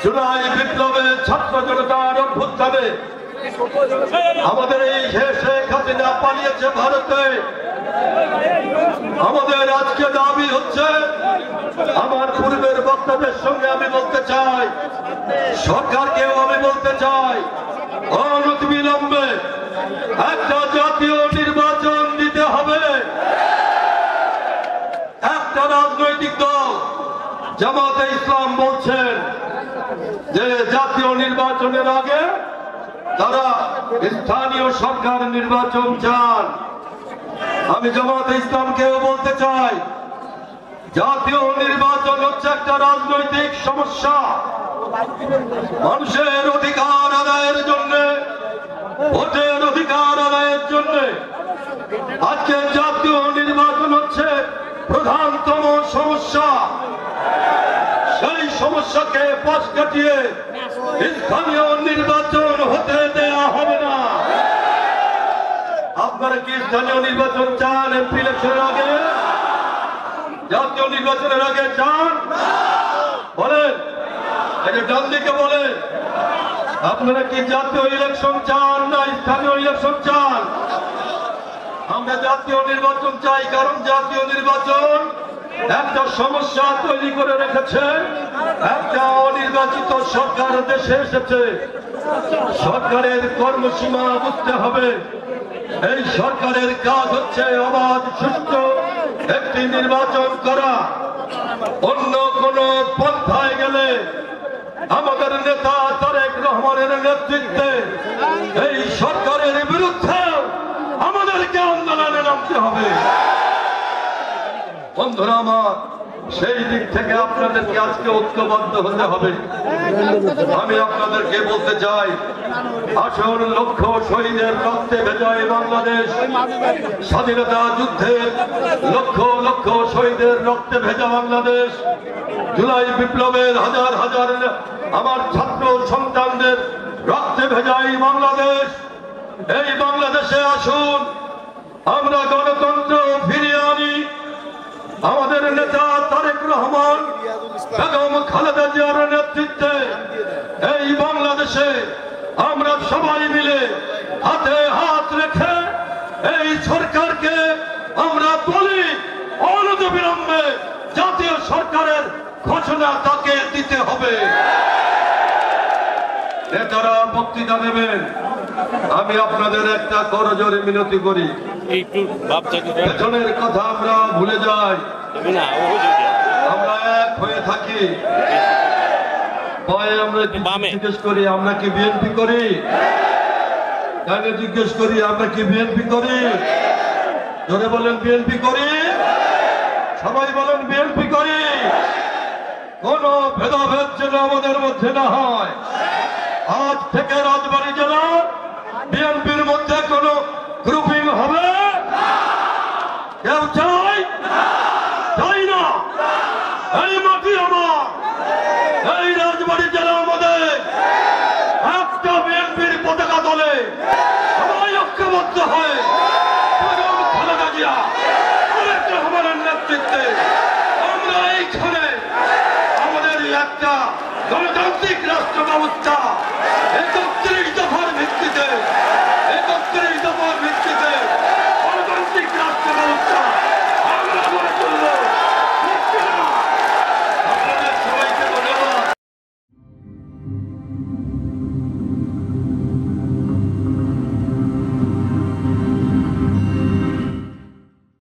জুলাই বিপ্লবে ছাত্র জনতার অভ্যুত্থানে আমাদের এই শেখ হাসিনা পালিয়েছে ভারতে। আমাদের আজকে দাবি হচ্ছে, আমার পূর্বের বক্তাদের সঙ্গে আমি বলতে চাই, সরকারকেও আমি বলতে চাই, অনতিবিলম্বে একটা জাতীয় নির্বাচন দিতে হবে। একটা রাজনৈতিক দল জামাতে ইসলাম বলছেন যে জাতীয় নির্বাচনের আগে তারা স্থানীয় সরকার নির্বাচন চান। আমি জামাতে ইসলামকেও বলতে চাই, জাতীয় নির্বাচন হচ্ছে একটা রাজনৈতিক সমস্যা। মানুষের অধিকার আদায়ের জন্য, ভোটের অধিকার আদায়ের জন্য আজকে জাতীয় নির্বাচন হচ্ছে প্রধানতম সমস্যা। সেই সমস্যাকে পাশ কাটিয়ে স্থানীয় নির্বাচন হতে দেয়া হবে না। আপনারা কি স্থানীয় নির্বাচন চান? এমপি ইলেকশনের আগে, জাতীয় নির্বাচনের আগে চান? বলেন, ডান দিকে বলেন, আপনারা কি জাতীয় ইলেকশন চান না স্থানীয় ইলেকশন চান? আমরা জাতীয় নির্বাচন চাই, কারণ জাতীয় নির্বাচন একটা সমস্যা তৈরি করে রেখেছে। একটা অনির্বাচিত সরকার দেশে এসেছে, সরকারের কর্মসীমা বুঝতে হবে। এই সরকারের কাজ হচ্ছে অবাধ সুষ্ঠু একটি নির্বাচন করা। অন্য কোন পন্থায় গেলে আমাদের নেতা তারেক রহমানের নেতৃত্বে এই সরকারের বিরুদ্ধে আমাদেরকে আন্দোলনে নামতে হবে। বন্ধুরা আমার, সেই দিক থেকে আপনাদেরকে আজকে ঐক্যবদ্ধ হতে হবে। আমি আপনাদেরকে বলতে চাই, আসল লক্ষ্য শহীদের রক্তে ভেজা এই বাংলাদেশ, স্বাধীনতা যুদ্ধের লক্ষ লক্ষ শহীদের রক্তে ভেজা বাংলাদেশ, জুলাই বিপ্লবের হাজার হাজার আমার ছাত্র সন্তানদের রক্তে ভেজা এই বাংলাদেশ। এই বাংলাদেশে আসুন, আমরা গণতন্ত্র ফিরিয়ে আনি। আমাদের নেতা তারেক রহমান, বেগম খালেদা জিয়ার নেতৃত্বে এই বাংলাদেশে আমরা সবাই মিলে হাতে হাত রেখে এই সরকারকে আমরা বলি, অনতিবিলম্বে জাতীয় সরকারের ঘোষণা তাকে দিতে হবে। নেতারা বক্তৃতা দেবেন, আমি আপনাদের একটা করজোরে মিনতি করি, পেছনের কথা আমরা ভুলে যাই, আমরা এক হয়ে থাকি। আমরা জিজ্ঞেস করি, আমরা কি বিএনপি করি? জিজ্ঞেস করি, আমরা কি বিএনপি করি? জোরে বলেন, বিএনপি করি। সবাই বলেন, বিএনপি করি। কোন ভেদাভেদ যেন আমাদের মধ্যে না হয়। আজ থেকে রাজবাড়ী জেলার বিএনপির মধ্যে কোন গ্রুপিং হবে? কেউ চাই? চাই না। এই মাটি আমার, এই রাজবাড়ী জেলা আমাদের। একটা বিএনপির পতাকা দলে সবাই ঐক্যবদ্ধ হয়ে বেগম খালেদা জিয়া, তারেক রহমানের নেতৃত্বে আমরা এইখানে আমাদের একটা গণতান্ত্রিক রাষ্ট্র ব্যবস্থা ৩১ দফার ভিত্তিতে গণতান্ত্রিক রাষ্ট্র ব্যবস্থা